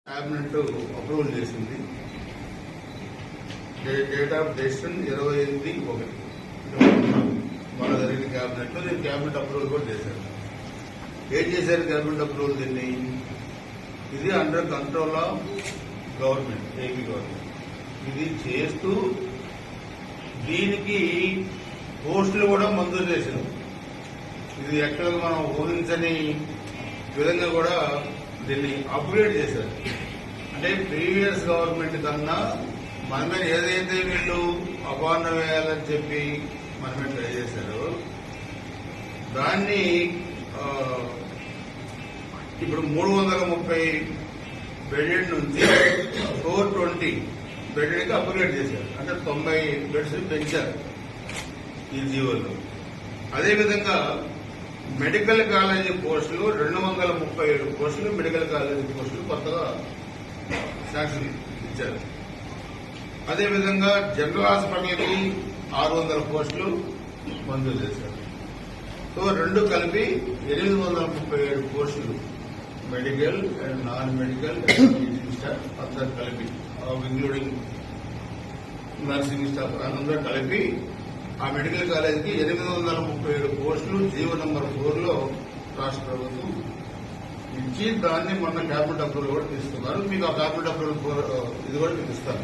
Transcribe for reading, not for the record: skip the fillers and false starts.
Cabinet approval చేసింది. Date of decision 28/1 మన జరిగిన క్యాబినెట్ లో నేను క్యాబినెట్ అప్రూవల్ కూడా చేశాను. ఏం చేశారు క్యాబినెట్ అప్రూవల్? దీన్ని ఇది under control of government, AP government. ఇది చేస్తూ దీనికి పోస్టులు కూడా మంజూరు చేశారు. ఇది ఎక్కడ మనం ఊహించని విధంగా కూడా దీన్ని అప్గ్రేడ్ చేశారు. అంటే ప్రీవియస్ గవర్నమెంట్ కన్నా మన మీద ఏదైతే వీళ్ళు అపాండం వేయాలని చెప్పి మన మీద ట్రై చేశారో దాన్ని ఇప్పుడు 330 బెడెడ్ నుంచి 420 బెడెడ్కి అప్గ్రేడ్ చేశారు. అంటే 90 బెడ్స్ పెంచారు ఈ జీవోలో. అదేవిధంగా మెడికల్ కాలేజీ పోస్టులు 237 పోస్టులు మెడికల్ కాలేజీ పోస్టులు కొత్తగా శాంక్షన్ ఇచ్చారు. అదేవిధంగా జనరల్ హాస్పిటల్కి 600 పోస్టులు మంజూరు చేశారు. సో రెండు కలిపి 837 పోస్టులు medical and non medical teaching staff అందరు కలిపి, ఇంక్లూడింగ్ నర్సింగ్ స్టాఫ్ అందరూ కలిపి ఆ మెడికల్ కాలేజీకి 837 పోస్టులు జీవో నంబర్ 4లో రాష్ట్ర ప్రభుత్వం ఇచ్చి దాన్ని మొన్న క్యాబినెట్ అప్రూవల్ కూడా తీసుకున్నారు. మీకు ఆ క్యాబినెట్ అప్రూవల్ ఇది కూడా మీకు ఇస్తాను.